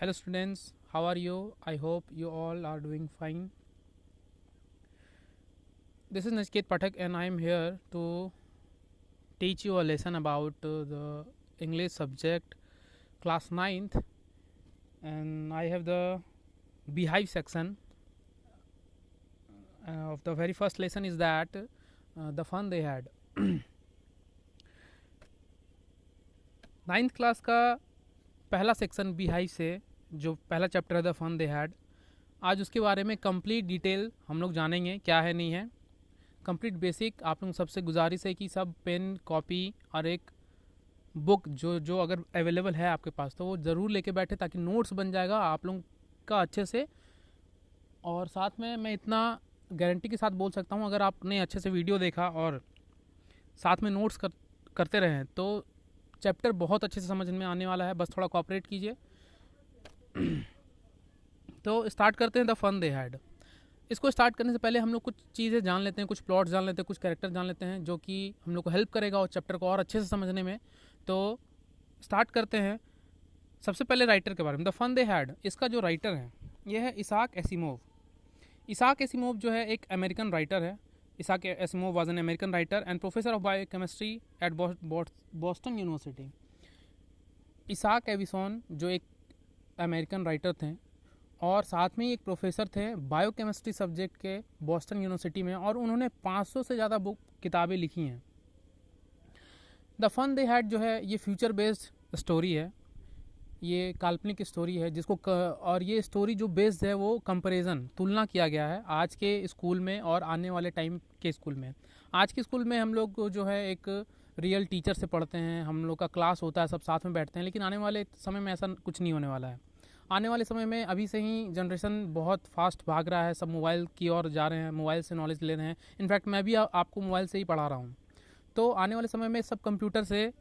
Hello students, how are you? I hope you all are doing fine. This is Nachiket Pathak and I am here to teach you a lesson about the English subject class 9th, and I have the beehive section of the very first lesson is that the fun they had. 9th class का पहला section beehive से जो पहला chapter है the fun they had, आज उसके बारे में कंप्लीट डिटेल हम लोग जानेंगे क्या है नहीं है। कंप्लीट बेसिक आप लोग सबसे गुजारिश है कि सब पेन कॉपी और एक बुक जो अगर अवेलेबल है आपके पास तो वो ज़रूर लेके बैठे ताकि नोट्स बन जाएगा आप लोग का अच्छे से। और साथ में मैं इतना गारंटी के साथ बोल सकता हूँ, अगर आपने अच्छे से वीडियो देखा और साथ में नोट्स करते रहें तो चैप्टर बहुत अच्छे से समझ में आने वाला है। बस थोड़ा कोऑपरेट कीजिए। तो स्टार्ट करते हैं द फन दे हैड। इसको स्टार्ट करने से पहले हम लोग कुछ चीज़ें जान लेते हैं, कुछ प्लॉट्स जान लेते हैं, कुछ कैरेक्टर जान लेते हैं जो कि हम लोग को हेल्प करेगा और चैप्टर को और अच्छे से समझने में। तो स्टार्ट करते हैं सबसे पहले राइटर के बारे में। द फन दे हैड, इसका जो राइटर है ये है इसाक एसिमोव। इसाक एसिमोव जो है एक अमेरिकन राइटर है। Isaac Asimov was an American writer and professor of biochemistry at Boston University. Isaac Asimov जो एक अमेरिकन राइटर थे और साथ में ही एक प्रोफेसर थे बायोकेमिस्ट्री सब्जेक्ट के बॉस्टन यूनिवर्सिटी में, और उन्होंने 500 से ज़्यादा किताबें लिखी हैं। द फन दे हैड जो है ये फ्यूचर बेस्ड स्टोरी है, ये काल्पनिक स्टोरी है जिसको और ये स्टोरी जो बेस्ड है वो कंपैरिजन तुलना किया गया है आज के स्कूल में और आने वाले टाइम के स्कूल में। आज के स्कूल में हम लोग जो है एक रियल टीचर से पढ़ते हैं, हम लोग का क्लास होता है, सब साथ में बैठते हैं, लेकिन आने वाले समय में ऐसा कुछ नहीं होने वाला है। आने वाले समय में अभी से ही जनरेशन बहुत फास्ट भाग रहा है, सब मोबाइल की ओर जा रहे हैं, मोबाइल से नॉलेज ले रहे हैं। इनफैक्ट मैं भी आपको मोबाइल से ही पढ़ा रहा हूँ। तो आने वाले समय में सब कंप्यूटर से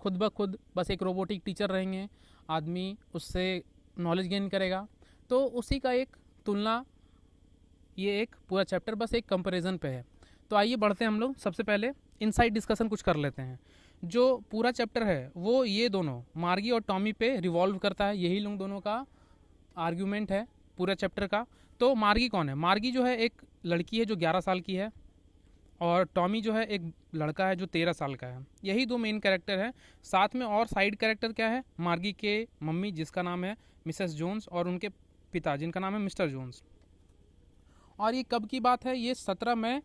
खुद ब खुद बस एक रोबोटिक टीचर रहेंगे, आदमी उससे नॉलेज गेन करेगा। तो उसी का एक तुलना, ये एक पूरा चैप्टर बस एक कंपैरिजन पे है। तो आइए बढ़ते हैं हम लोग। सबसे पहले इनसाइड डिस्कशन कुछ कर लेते हैं। जो पूरा चैप्टर है वो ये दोनों मार्गी और टॉमी पे रिवॉल्व करता है, यही लोग दोनों का आर्ग्यूमेंट है पूरा चैप्टर का। तो मार्गी कौन है? मार्गी जो है एक लड़की है जो 11 साल की है, और टॉमी जो है एक लड़का है जो 13 साल का है। यही दो मेन कैरेक्टर है। साथ में और साइड कैरेक्टर क्या है? मार्गी के मम्मी जिसका नाम है मिसेस जोन्स, और उनके पिता जिनका नाम है मिस्टर जोन्स। और ये कब की बात है? ये 17 मई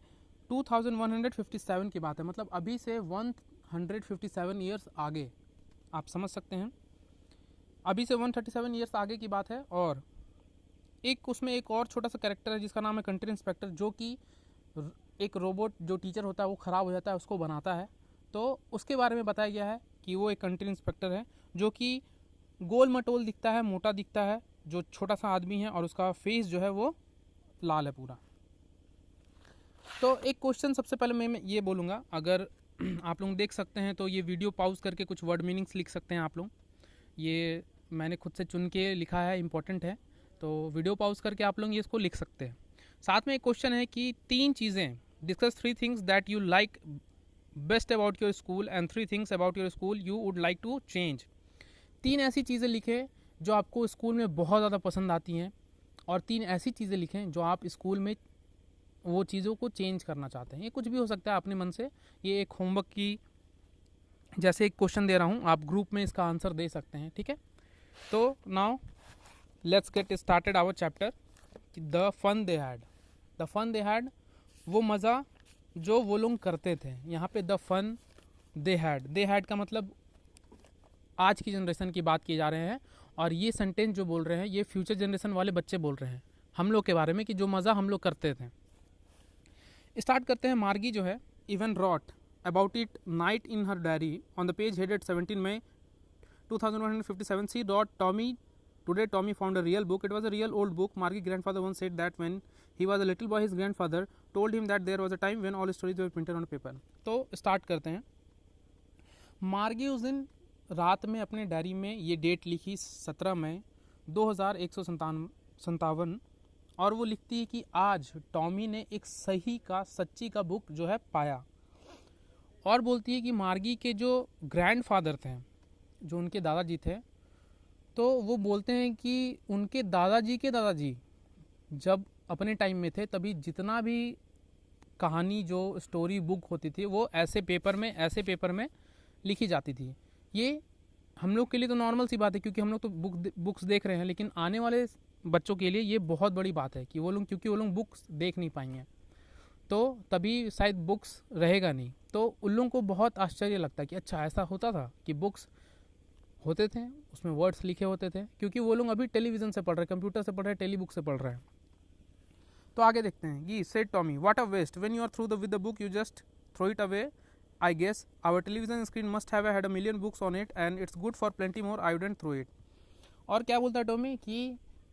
2157 की बात है, मतलब अभी से 157 ईयर्स आगे, आप समझ सकते हैं। अभी से 137 ईयर्स आगे की बात है। और एक उसमें एक और छोटा सा कैरेक्टर है जिसका नाम है कंट्री इंस्पेक्टर, जो कि एक रोबोट जो टीचर होता है वो ख़राब हो जाता है, उसको बनाता है। तो उसके बारे में बताया गया है कि वो एक कंट्री इंस्पेक्टर है जो कि गोल मटोल दिखता है, मोटा दिखता है, जो छोटा सा आदमी है, और उसका फेस जो है वो लाल है पूरा। तो एक क्वेश्चन सबसे पहले मैं ये बोलूँगा, अगर आप लोग देख सकते हैं तो ये वीडियो पॉज करके कुछ वर्ड मीनिंग्स लिख सकते हैं आप लोग। ये मैंने खुद से चुन के लिखा है, इंपॉर्टेंट है, तो वीडियो पॉज करके आप लोग ये इसको लिख सकते हैं। साथ में एक क्वेश्चन है कि 3 चीज़ें, discuss 3 things that you like best about your school and 3 things about your school you would like to change. 3 ऐसी चीज़ें लिखें जो आपको स्कूल में बहुत ज़्यादा पसंद आती हैं, और 3 ऐसी चीज़ें लिखें जो आप स्कूल में वो चीज़ों को चेंज करना चाहते हैं। ये कुछ भी हो सकता है अपने मन से। ये एक होमवर्क की जैसे एक क्वेश्चन दे रहा हूँ, आप ग्रुप में इसका आंसर दे सकते हैं, ठीक है। तो now let's get started our chapter. The fun they had. The fun they had, वो मज़ा जो वो लोग करते थे। यहाँ पे the fun they had, they had का मतलब आज की जनरेशन की बात की जा रहे हैं, और ये सेंटेंस जो बोल रहे हैं ये फ्यूचर जनरेशन वाले बच्चे बोल रहे हैं हम लोग के बारे में कि जो मज़ा हम लोग करते थे। स्टार्ट करते हैं। मार्गी जो है even wrote about it night in her diary on the page headed 17 May 2157. She wrote, Tommy, today Tommy found a real book. It was a real old book. Margie's grandfather once said that when he was a little boy, his grandfather told him that there was a time when all stories were printed on paper. तो start करते हैं। मार्गी उस दिन रात में अपने diary में ये डेट लिखी 17 मई 2157, और वो लिखती है कि आज टॉमी ने एक सही का सच्ची का बुक जो है पाया। और बोलती है कि मार्गी के जो ग्रैंडफादर थे, जो उनके दादाजी थे, तो वो बोलते हैं कि उनके दादाजी के दादाजी जब अपने टाइम में थे तभी जितना भी कहानी जो स्टोरी बुक होती थी वो ऐसे पेपर में लिखी जाती थी। ये हम लोग के लिए तो नॉर्मल सी बात है क्योंकि हम लोग तो बुक्स देख रहे हैं, लेकिन आने वाले बच्चों के लिए ये बहुत बड़ी बात है कि वो लोग, क्योंकि वो लोग बुक्स देख नहीं पाएंगे तो तभी शायद बुक्स रहेगा नहीं। तो उन लोगों को बहुत आश्चर्य लगता है कि अच्छा ऐसा होता था कि बुक्स होते थे, उसमें वर्ड्स लिखे होते थे, क्योंकि वो लोग अभी टेलीविज़न से पढ़ रहे हैं, कंप्यूटर से पढ़ रहे हैं, टेली बुक से पढ़ रहे हैं। तो आगे देखते हैं कि said Tommy, what a waste, when you are through with the book you just throw it away. I guess our television screen must have had a million books on it and it's good for plenty more. I wouldn't throw it. और क्या बोलता है Tommy कि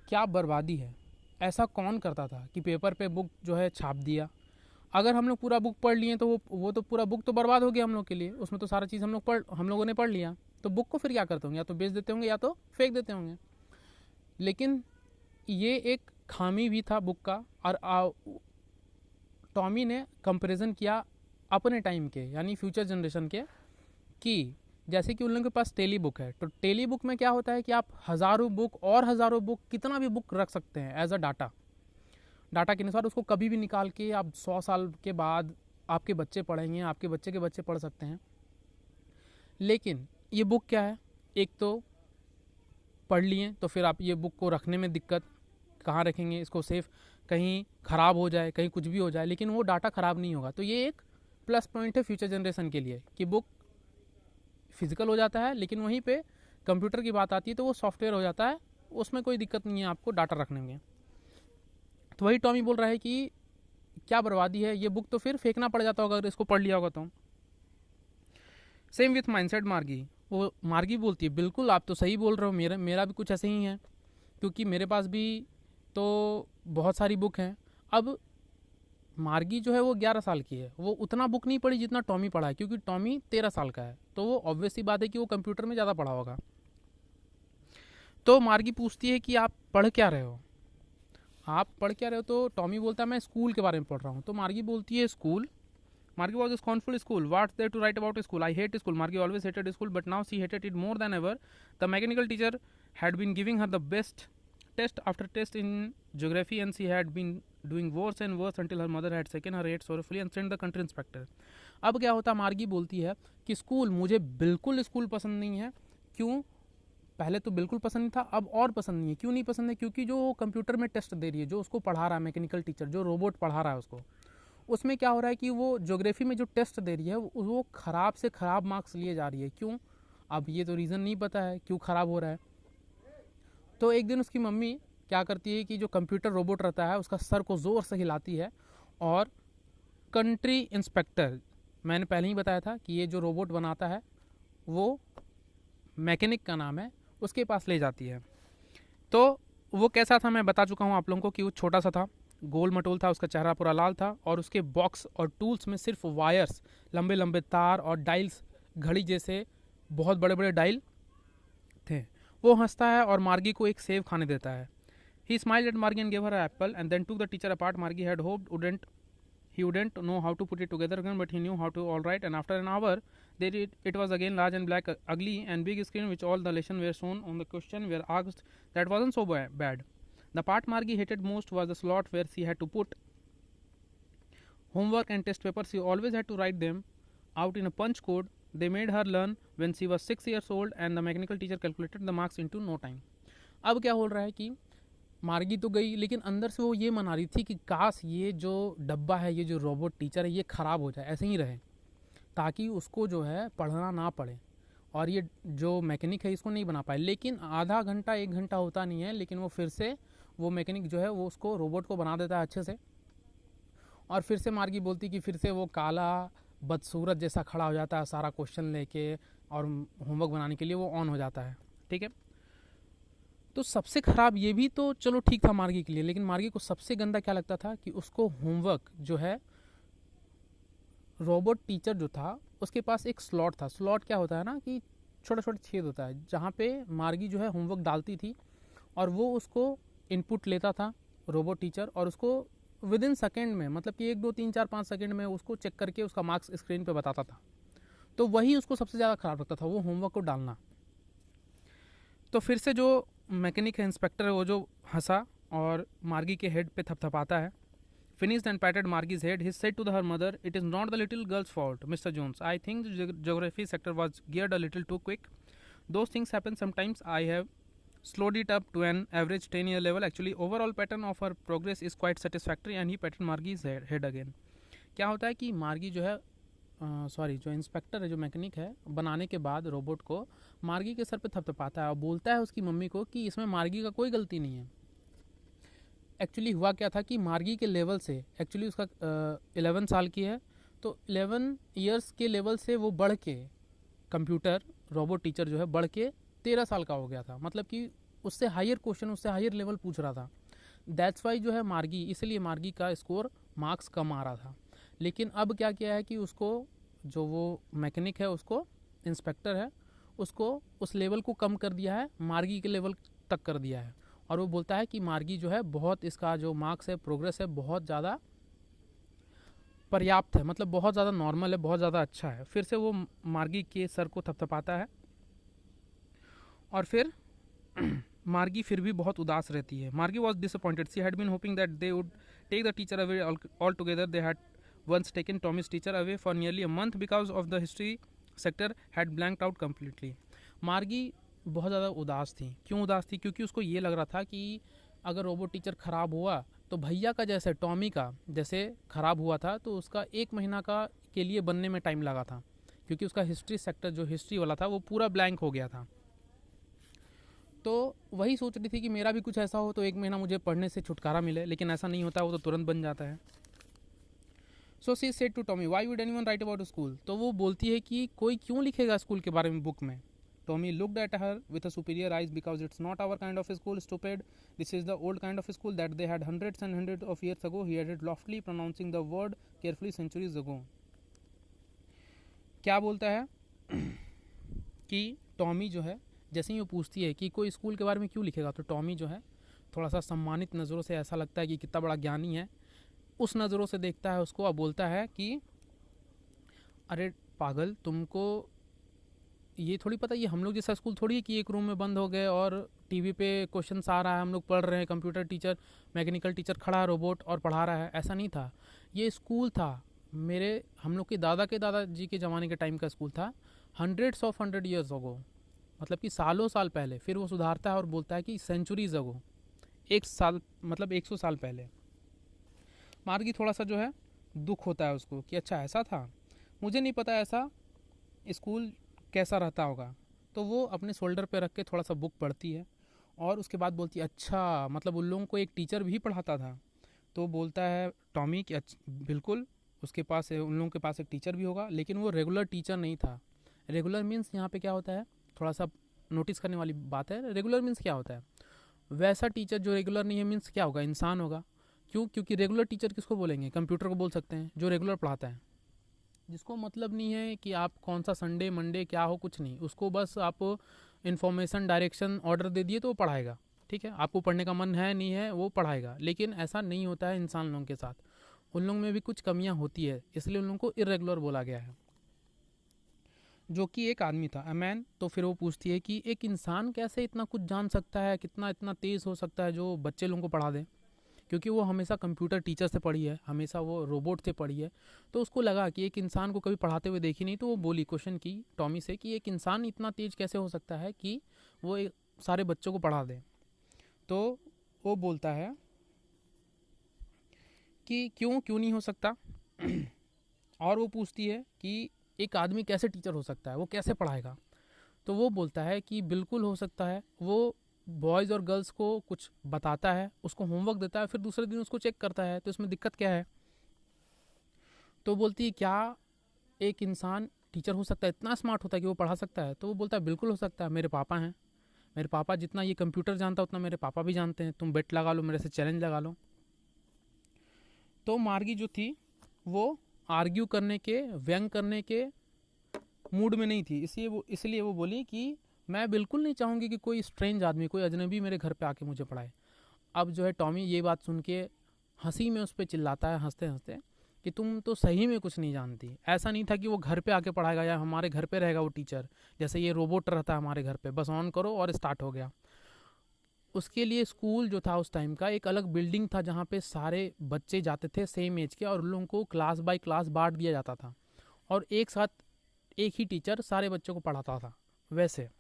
क्या बर्बादी है, ऐसा कौन करता था कि पेपर पे बुक जो है छाप दिया। अगर हम लोग पूरा बुक पढ़ लिए तो वो तो पूरा बुक तो बर्बाद हो गया हम लोग के लिए, उसमें तो सारा चीज़ हम लोगों ने पढ़ लिया, तो बुक को फिर क्या करते होंगे, या तो बेच देते होंगे या तो फेंक देते होंगे। लेकिन ये एक खामी भी था बुक का। और टॉमी ने कंपैरिजन किया अपने टाइम के यानी फ्यूचर जनरेशन के, कि जैसे कि उन लोगों के पास टेली बुक है, तो टेली बुक में क्या होता है कि आप हज़ारों बुक कितना भी बुक रख सकते हैं एज अ डाटा के अनुसार। उसको कभी भी निकाल के आप 100 साल के बाद आपके बच्चे पढ़ेंगे, आपके बच्चे के बच्चे पढ़ सकते हैं। लेकिन ये बुक क्या है, एक तो पढ़ लिए तो फिर आप ये बुक को रखने में दिक्कत, कहाँ रखेंगे इसको, सेफ, कहीं ख़राब हो जाए, कहीं कुछ भी हो जाए, लेकिन वो डाटा ख़राब नहीं होगा। तो ये एक प्लस पॉइंट है फ्यूचर जनरेशन के लिए कि बुक फिजिकल हो जाता है, लेकिन वहीं पे कंप्यूटर की बात आती है तो वो सॉफ्टवेयर हो जाता है, उसमें कोई दिक्कत नहीं है आपको डाटा रखने में। तो वही टॉमी बोल रहा है कि क्या बर्बादी है, ये बुक तो फिर फेंकना पड़ जाता होगा अगर इसको पढ़ लिया होगा तो। सेम विथ माइंडसेट मार्गी, वो मार्गी बोलती है बिल्कुल आप तो सही बोल रहे हो, मेरा भी कुछ ऐसे ही है, क्योंकि मेरे पास भी तो बहुत सारी बुक हैं। अब मार्गी जो है वो 11 साल की है, वो उतना बुक नहीं पढ़ी जितना टॉमी पढ़ा है, क्योंकि टॉमी 13 साल का है, तो वो ऑब्वियस सी बात है कि वो कंप्यूटर में ज़्यादा पढ़ा होगा। तो मार्गी पूछती है कि आप पढ़ क्या रहे हो, तो टॉमी बोलता है मैं स्कूल के बारे में पढ़ रहा हूँ। तो मार्गी बोलती है school, Margie was scornful school, what's there to write about school, I hate school. Margie always hated school but now she hated it more than ever. The mechanical teacher had been giving her the best test after test in geography and she had been doing worse and worse until her mother had taken her rate sorrowfully and sent the country inspector. अब क्या होता, मार्गी बोलती है कि school, मुझे बिल्कुल school पसंद नहीं है। क्यों? पहले तो बिल्कुल पसंद नहीं था, अब और पसंद नहीं है। क्यों नहीं पसंद है? क्योंकि जो कंप्यूटर में टेस्ट दे रही है, जो उसको पढ़ा रहा है मैकेनिकल टीचर, जो रोबोट पढ़ा रहा है उसको, उसमें क्या हो रहा है कि वो ज्योग्राफी में जो टेस्ट दे रही है वो ख़राब से ख़राब मार्क्स लिए जा रही है। क्यों? अब ये तो रीज़न नहीं पता है क्यों ख़राब हो रहा है। तो एक दिन उसकी मम्मी क्या करती है कि जो कंप्यूटर रोबोट रहता है उसका सर को ज़ोर से हिलाती है और कंट्री इंस्पेक्टर, मैंने पहले ही बताया था कि ये जो रोबोट बनाता है वो मैकेनिक का नाम है, उसके पास ले जाती है। तो वो कैसा था मैं बता चुका हूँ आप लोगों को कि वो छोटा सा था, गोल मटोल था, उसका चेहरा पूरा लाल था और उसके बॉक्स और टूल्स में सिर्फ वायर्स, लंबे लंबे तार और डायल्स, घड़ी जैसे बहुत बड़े बड़े डायल थे। वो हंसता है और मार्गी को एक सेब खाने देता है। He smiled at Margie and gave her an apple and then took the teacher apart. Margie had hoped he wouldn't know how to put it together again, but he knew how to all right. And after an hour, it was again large and black, ugly and big screen which all the lessons were shown on the question were asked. That wasn't so bad. The part Margie hated most was the slot where she had to put homework and test papers. She always had to write them out in a punch code they made her learn when she was 6 years old, and the mechanical teacher calculated the marks into no time. अब क्या हो रहा है कि मार्गी तो गई, लेकिन अंदर से वो ये मना रही थी कि काश ये जो डब्बा है, ये जो रोबोट टीचर है, ये ख़राब हो जाए, ऐसे ही रहे, ताकि उसको जो है पढ़ना ना पड़े और ये जो मैकेनिक है इसको नहीं बना पाए। लेकिन आधा घंटा 1 घंटा होता नहीं है, लेकिन वो फिर से वो मैकेनिक जो है वो उसको रोबोट को बना देता है अच्छे से। और फिर से मार्गी बोलती कि फिर से वो काला बदसूरत जैसा खड़ा हो जाता है सारा क्वेश्चन लेके और होमवर्क बनाने के लिए वो ऑन हो जाता है। ठीक है, तो सबसे ख़राब ये भी तो चलो ठीक था मार्गी के लिए, लेकिन मार्गी को सबसे गंदा क्या लगता था कि उसको होमवर्क जो है, रोबोट टीचर जो था उसके पास एक स्लॉट था। स्लॉट क्या होता है ना कि छोटा छोटा छेद होता है जहाँ पे मार्गी जो है होमवर्क डालती थी और वो उसको इनपुट लेता था रोबोट टीचर और उसको विद इन सेकेंड में, मतलब कि 1 2 3 4 5 सेकेंड में उसको चेक करके उसका मार्क्स स्क्रीन पे बताता था। तो वही उसको सबसे ज़्यादा ख़राब लगता था, वो होमवर्क को डालना। तो फिर से जो मैकेनिक है, इंस्पेक्टर है, वो जो हंसा और मार्गी के हेड पे थपथपाता है. Finished and patted Margie's head, he said to her mother, "It is not the little girl's fault, Mr. Jones. I think the geography sector was geared a little too quick. Those things happen sometimes. I have slowed it up to an average 10-year level. Actually, overall pattern of her progress is quite satisfactory." And he patted Margie's head again. क्या होता है कि मार्गी जो है, जो inspector है, जो मैकेनिक है, बनाने के बाद रोबोट को मार्गी के सर पे थपथपाता है और बोलता है उसकी मम्मी को कि इसमें मार्गी का कोई गलती नहीं है. एक्चुअली हुआ क्या था कि मार्गी के लेवल से, एक्चुअली उसका 11 साल की है, तो 11 ईयर्स के लेवल से वो बढ़ के कंप्यूटर रोबोट टीचर जो है बढ़ के 13 साल का हो गया था. मतलब कि उससे हायर क्वेश्चन, उससे हायर लेवल पूछ रहा था. दैट्स वाई जो है मार्गी, इसलिए मार्गी का स्कोर मार्क्स कम आ रहा था. लेकिन अब क्या किया है कि उसको, जो वो मैकेनिक है, उसको इंस्पेक्टर है, उसको उस लेवल को कम कर दिया है, मार्गी के लेवल तक कर दिया है. और वो बोलता है कि मार्गी जो है बहुत, इसका जो मार्क्स है, प्रोग्रेस है, बहुत ज़्यादा पर्याप्त है, मतलब बहुत ज़्यादा नॉर्मल है, बहुत ज़्यादा अच्छा है. फिर से वो मार्गी के सर को थपथपाता है और फिर मार्गी फिर भी बहुत उदास रहती है. Margie was disappointed. She had been hoping that they would take the teacher away all together. They had once taken Tommy's teacher away for nearly a month because of the history sector had blanked out completely. मार्गी बहुत ज़्यादा उदास थी. क्यों उदास थी? क्योंकि उसको ये लग रहा था कि अगर रोबोट टीचर ख़राब हुआ तो भैया का जैसे, टॉमी का जैसे ख़राब हुआ था, तो उसका 1 महीना का के लिए बनने में टाइम लगा था, क्योंकि उसका हिस्ट्री सेक्टर, जो हिस्ट्री वाला था, वो पूरा ब्लैंक हो गया था. तो वही सोच रही थी कि मेरा भी कुछ ऐसा हो तो 1 महीना मुझे पढ़ने से छुटकारा मिले, लेकिन ऐसा नहीं होता, वो तो तुरंत बन जाता है. So she said to Tommy, "why would anyone write about school?" तो वो बोलती है कि कोई क्यों लिखेगा स्कूल के बारे में बुक में. Tommy looked at her with a superior eyes. "Because it's not our kind of school, stupid. This is the old kind of school that they had hundreds and hundreds of years ago," he added loftily, pronouncing the word carefully, "centuries ago." क्या बोलता है कि Tommy जो है, जैसे ही वो पूछती है कि कोई स्कूल के बारे में क्यों लिखेगा, तो टॉमी जो है थोड़ा सा सम्मानित नज़रों से, ऐसा लगता है कि कितना बड़ा ज्ञानी है, उस नज़रों से देखता है उसको और बोलता है कि अरे पागल, तुमको ये थोड़ी पता, ये हम लोग जैसा स्कूल थोड़ी है कि एक रूम में बंद हो गए और टीवी पे क्वेश्चंस आ रहा है, हम लोग पढ़ रहे हैं, कंप्यूटर टीचर, मैकेनिकल टीचर खड़ा है रोबोट और पढ़ा रहा है. ऐसा नहीं था. ये स्कूल था हम लोग के दादाजी के ज़माने के टाइम का स्कूल था, 100 ईयर्स अगो, मतलब कि सालों साल पहले. फिर वो सुधारता है और बोलता है कि सेंचुरीज अगो, 100 साल पहले. मार्गी थोड़ा सा जो है दुख होता है उसको कि अच्छा ऐसा था, मुझे नहीं पता ऐसा स्कूल कैसा रहता होगा. तो वो अपने शोल्डर पे रख के थोड़ा सा बुक पढ़ती है और उसके बाद बोलती है, अच्छा मतलब उन लोगों को एक टीचर भी पढ़ाता था. तो बोलता है टॉमी कि बिल्कुल, उसके पास, उन लोगों के पास एक टीचर भी होगा, लेकिन वो रेगुलर टीचर नहीं था. रेगुलर मीन्स यहाँ पे क्या होता है, थोड़ा सा नोटिस करने वाली बात है. रेगुलर मीन्स क्या होता है, वैसा टीचर जो रेगुलर नहीं है, मीन्स क्या होगा, इंसान होगा. क्यों? क्योंकि रेगुलर टीचर किसको बोलेंगे, कंप्यूटर को बोल सकते हैं, जो रेगुलर पढ़ाता है, जिसको मतलब नहीं है कि आप कौन सा संडे मंडे क्या हो, कुछ नहीं, उसको बस आप इन्फॉर्मेशन, डायरेक्शन, ऑर्डर दे दिए तो वो पढ़ाएगा. ठीक है, आपको पढ़ने का मन है नहीं है, वो पढ़ाएगा. लेकिन ऐसा नहीं होता है इंसान लोगों के साथ. उन लोगों में भी कुछ कमियां होती है, इसलिए उन लोगों को इरेगुलर बोला गया है. जो कि एक आदमी था, अ मैन. तो फिर वो पूछती है कि एक इंसान कैसे इतना कुछ जान सकता है, कितना इतना तेज़ हो सकता है जो बच्चे लोगों को पढ़ा दे, क्योंकि वो हमेशा कंप्यूटर टीचर से पढ़ी है, हमेशा वो रोबोट से पढ़ी है. तो उसको लगा कि एक इंसान को कभी पढ़ाते हुए देखी नहीं. तो वो बोली, क्वेश्चन की टॉमी से कि एक इंसान इतना तेज़ कैसे हो सकता है कि वो सारे बच्चों को पढ़ा दे. तो वो बोलता है कि क्यों नहीं हो सकता. और वो पूछती है कि एक आदमी कैसे टीचर हो सकता है, वो कैसे पढ़ाएगा. तो वो बोलता है कि बिल्कुल हो सकता है. वो बॉयज़ और गर्ल्स को कुछ बताता है, उसको होमवर्क देता है, फिर दूसरे दिन उसको चेक करता है. तो इसमें दिक्कत क्या है. तो बोलती है, क्या एक इंसान टीचर हो सकता है, इतना स्मार्ट होता है कि वो पढ़ा सकता है. तो वो बोलता है, बिल्कुल हो सकता है. मेरे पापा हैं, मेरे पापा जितना ये कंप्यूटर जानता है उतना मेरे पापा भी जानते हैं. तुम बेट लगा लो, मेरे से चैलेंज लगा लो. तो मार्गी जो थी वो आर्ग्यू करने के, व्यंग करने के मूड में नहीं थी. इसलिए वो बोली कि मैं बिल्कुल नहीं चाहूँगी कि कोई स्ट्रेंज आदमी, कोई अजनबी मेरे घर पे आके मुझे पढ़ाए. अब जो है टॉमी ये बात सुन के हंसी में उस पर चिल्लाता है, हंसते हंसते, कि तुम तो सही में कुछ नहीं जानती। ऐसा नहीं था कि वो घर पे आके पढ़ाएगा या हमारे घर पे रहेगा वो टीचर, जैसे ये रोबोट रहता है हमारे घर पे, बस ऑन करो और स्टार्ट हो गया। उसके लिए स्कूल जो था उस टाइम का एक अलग बिल्डिंग था जहाँ पे सारे बच्चे जाते थे सेम एज के, और उन लोगों को क्लास बाय क्लास बांट दिया जाता था और एक साथ एक ही टीचर सारे बच्चों को पढ़ाता था वैसे।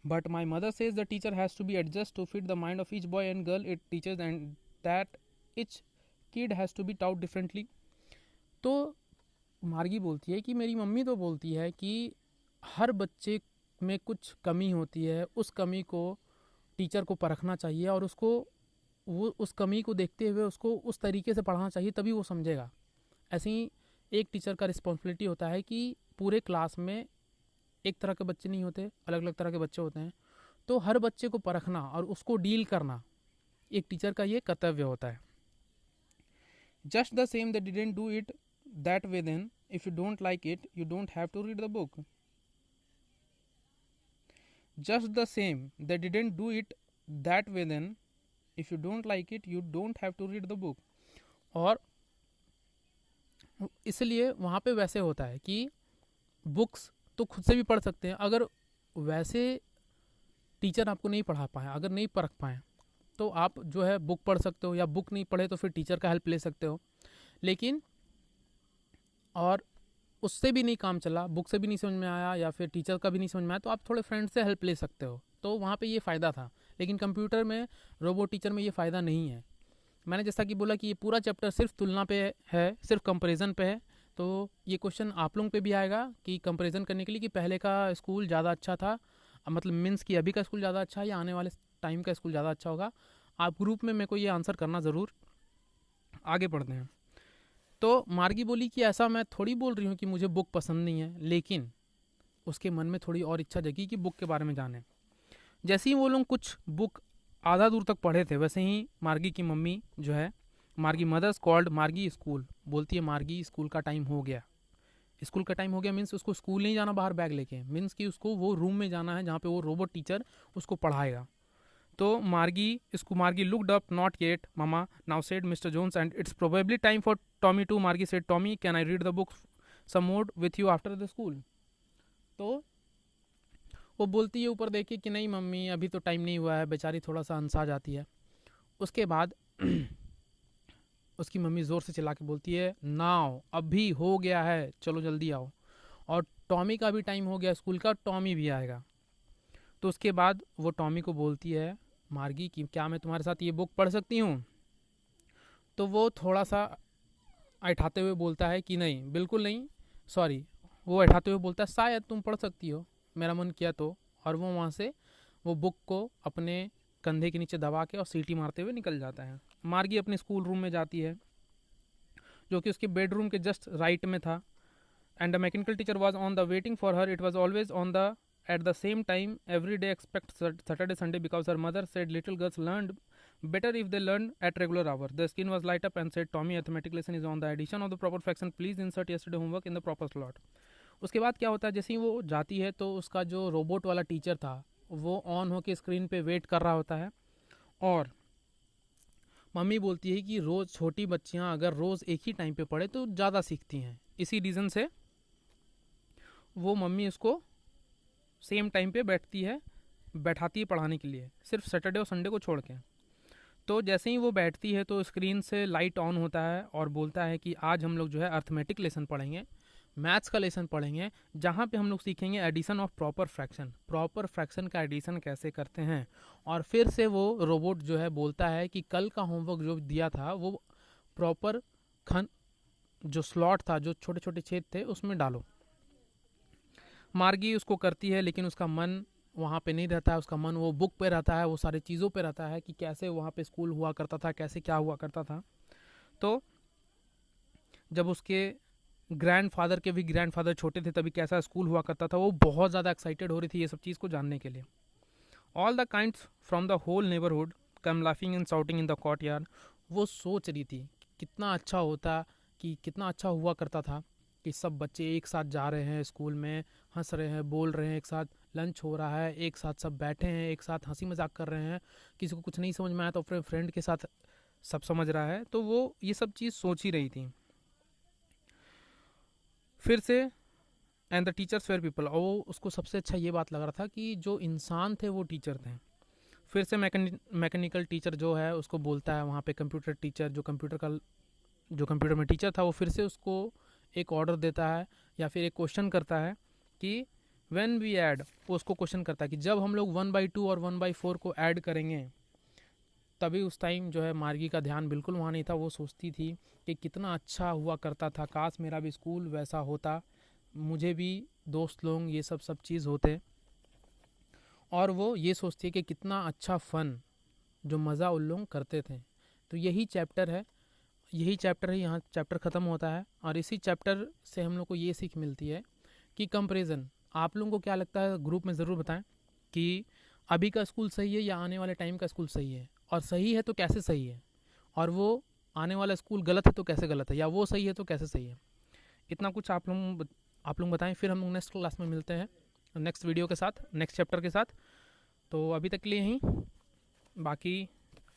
But my mother says the teacher has to be adjust to fit the mind of each boy and girl it teaches and that each kid has to be taught differently. तो मार्गी बोलती है कि मेरी मम्मी तो बोलती है कि हर बच्चे में कुछ कमी होती है, उस कमी को टीचर को परखना चाहिए और उसको वो उस कमी को देखते हुए उसको उस तरीके से पढ़ाना चाहिए, तभी वो समझेगा। ऐसे ही एक टीचर का रिस्पॉन्सिबिलिटी होता है कि पूरे क्लास में एक तरह के बच्चे नहीं होते, अलग अलग तरह के बच्चे होते हैं, तो हर बच्चे को परखना और उसको डील करना एक टीचर का ये कर्तव्य होता है। Just the same they didn't do it that way then if you don't like it you don't have to read the book. Just the same they didn't do it that way then if you don't like it you don't have to read the book. और इसलिए वहाँ पे वैसे होता है कि books तो खुद से भी पढ़ सकते हैं, अगर वैसे टीचर आपको नहीं पढ़ा पाए, अगर नहीं परख पाए, तो आप जो है बुक पढ़ सकते हो, या बुक नहीं पढ़े तो फिर टीचर का हेल्प ले सकते हो। लेकिन और उससे भी नहीं काम चला, बुक से भी नहीं समझ में आया या फिर टीचर का भी नहीं समझ में आया, तो आप थोड़े फ्रेंड से हेल्प ले सकते हो, तो वहाँ पे ये फ़ायदा था। लेकिन कंप्यूटर में, रोबोट टीचर में ये फ़ायदा नहीं है। मैंने जैसा कि बोला कि ये पूरा चैप्टर सिर्फ तुलना पे है, सिर्फ कंपैरिजन पे है, तो ये क्वेश्चन आप लोगों पे भी आएगा कि कंपैरिजन करने के लिए कि पहले का स्कूल ज़्यादा अच्छा था, मतलब मीन्स कि अभी का स्कूल ज़्यादा अच्छा है या आने वाले टाइम का स्कूल ज़्यादा अच्छा होगा। आप ग्रुप में मेरे को ये आंसर करना ज़रूर। आगे बढ़ते हैं। तो मार्गी बोली कि ऐसा मैं थोड़ी बोल रही हूँ कि मुझे बुक पसंद नहीं है, लेकिन उसके मन में थोड़ी और इच्छा जगी कि बुक के बारे में जाने। जैसे ही वो लोग कुछ बुक आधा दूर तक पढ़े थे, वैसे ही मार्गी की मम्मी जो है, मार्गी मदर्स कॉल्ड मार्गी स्कूल, बोलती है मार्गी स्कूल का टाइम हो गया। स्कूल का टाइम हो गया मीन्स उसको स्कूल नहीं जाना बाहर बैग लेके, मीन्स कि उसको वो रूम में जाना है जहाँ पे वो रोबोट टीचर उसको पढ़ाएगा। तो Margie looked up, not yet mama, now said Mr Jones and it's probably time for Tommy too. Margie said Tommy can I read the book some more with you after the school. तो वो बोलती है ऊपर देखिए कि नहीं mummy अभी तो टाइम नहीं हुआ है, बेचारी थोड़ा सा हंसा जाती है। उसके बाद उसकी मम्मी ज़ोर से चिल्ला के बोलती है नाउ, अभी हो गया है, चलो जल्दी आओ, और टॉमी का भी टाइम हो गया स्कूल का, टॉमी भी आएगा। तो उसके बाद वो टॉमी को बोलती है मार्गी कि क्या मैं तुम्हारे साथ ये बुक पढ़ सकती हूँ। तो वो थोड़ा सा ऐठाते हुए बोलता है कि नहीं, बिल्कुल नहीं, सॉरी, वो ऐठाते हुए बोलता है शायद तुम पढ़ सकती हो, मेरा मन किया तो। और वो वहाँ से वो बुक को अपने कंधे के नीचे दबा के और सीटी मारते हुए निकल जाता है। मार्गी अपने स्कूल रूम में जाती है जो कि उसके बेडरूम के जस्ट राइट में था, and the mechanical teacher was on the waiting for her. It was always on the at the same time every day except Saturday Sunday because her mother said little girls learned better if they learned at regular hour. The screen was light up and said Tommy arithmetic lesson is on, the addition of the proper fraction please insert yesterday homework in the proper slot. उसके बाद क्या होता है, जैसे ही वो जाती है तो उसका जो रोबोट वाला टीचर था वो ऑन होके स्क्रीन पे वेट कर रहा होता है। और मम्मी बोलती है कि रोज़ छोटी बच्चियां अगर रोज़ एक ही टाइम पे पढ़े तो ज़्यादा सीखती हैं, इसी रीज़न से वो मम्मी उसको सेम टाइम पे बैठाती है पढ़ाने के लिए, सिर्फ सैटरडे और संडे को छोड़ के। तो जैसे ही वो बैठती है तो स्क्रीन से लाइट ऑन होता है और बोलता है कि आज हम लोग जो है अर्थमेटिक लेसन पढ़ेंगे, मैथ्स का लेसन पढ़ेंगे, जहाँ पे हम लोग सीखेंगे एडिशन ऑफ प्रॉपर फ्रैक्शन का एडिशन कैसे करते हैं। और फिर से वो रोबोट जो है बोलता है कि कल का होमवर्क जो दिया था वो प्रॉपर जो स्लॉट था, जो छोटे छोटे छेद थे, उसमें डालो। मार्गी उसको करती है लेकिन उसका मन वहाँ पे नहीं रहता है, उसका मन वो बुक पे रहता है, वो सारी चीज़ों पे रहता है कि कैसे वहाँ पे स्कूल हुआ करता था, कैसे क्या हुआ करता था। तो जब उसके ग्रैंडफादर के भी ग्रैंडफादर छोटे थे तभी कैसा स्कूल हुआ करता था, वो बहुत ज़्यादा एक्साइटेड हो रही थी ये सब चीज़ को जानने के लिए। All the kinds from the whole neighbourhood come laughing and shouting in the courtyard. वो सोच रही थी कितना अच्छा होता, कि कितना अच्छा हुआ करता था कि सब बच्चे एक साथ जा रहे हैं स्कूल में, हंस रहे हैं, बोल रहे हैं, एक साथ लंच हो रहा है, एक साथ सब बैठे हैं, एक साथ हंसी मजाक कर रहे हैं, किसी को कुछ नहीं समझ में आया तो अपने फ्रेंड के साथ सब समझ रहा है, तो वो ये सब चीज़ सोच ही रही थी। फिर से and the teachers were people, और उसको सबसे अच्छा ये बात लग रहा था कि जो इंसान थे वो टीचर थे। फिर से मैकेनिकल टीचर जो है उसको बोलता है वहाँ पे, कंप्यूटर टीचर जो कंप्यूटर में टीचर था, वो फिर से उसको एक ऑर्डर देता है या फिर एक क्वेश्चन करता है कि व्हेन वी ऐड, वो उसको क्वेश्चन करता है कि जब हम लोग 1/2 और 1/4 को ऐड करेंगे। तभी उस टाइम जो है मार्गी का ध्यान बिल्कुल वहाँ नहीं था। वो सोचती थी कि कितना अच्छा हुआ करता था, काश मेरा भी स्कूल वैसा होता, मुझे भी दोस्त लोग ये सब चीज़ होते। और वो ये सोचती है कि कितना अच्छा फ़न, जो मज़ा उन लोग करते थे। तो यही चैप्टर है, यहाँ चैप्टर ख़त्म होता है। और इसी चैप्टर से हम लोग को ये सीख मिलती है कि कंपैरिजन, आप लोगों को क्या लगता है ग्रुप में ज़रूर बताएं कि अभी का स्कूल सही है या आने वाले टाइम का स्कूल सही है, और सही है तो कैसे सही है, और वो आने वाला स्कूल गलत है तो कैसे गलत है, या वो सही है तो कैसे सही है। इतना कुछ आप लोग बताएं। फिर हम लोग नेक्स्ट क्लास में मिलते हैं, नेक्स्ट वीडियो के साथ, नेक्स्ट चैप्टर के साथ। तो अभी तक के लिए यहीं, बाकी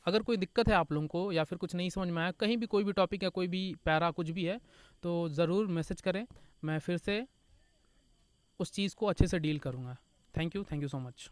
अगर कोई दिक्कत है आप लोगों को या फिर कुछ नहीं समझ में आया, कहीं भी कोई भी टॉपिक या कोई भी पैरा कुछ भी है, तो ज़रूर मैसेज करें, मैं फिर से उस चीज़ को अच्छे से डील करूँगा। Thank you so much.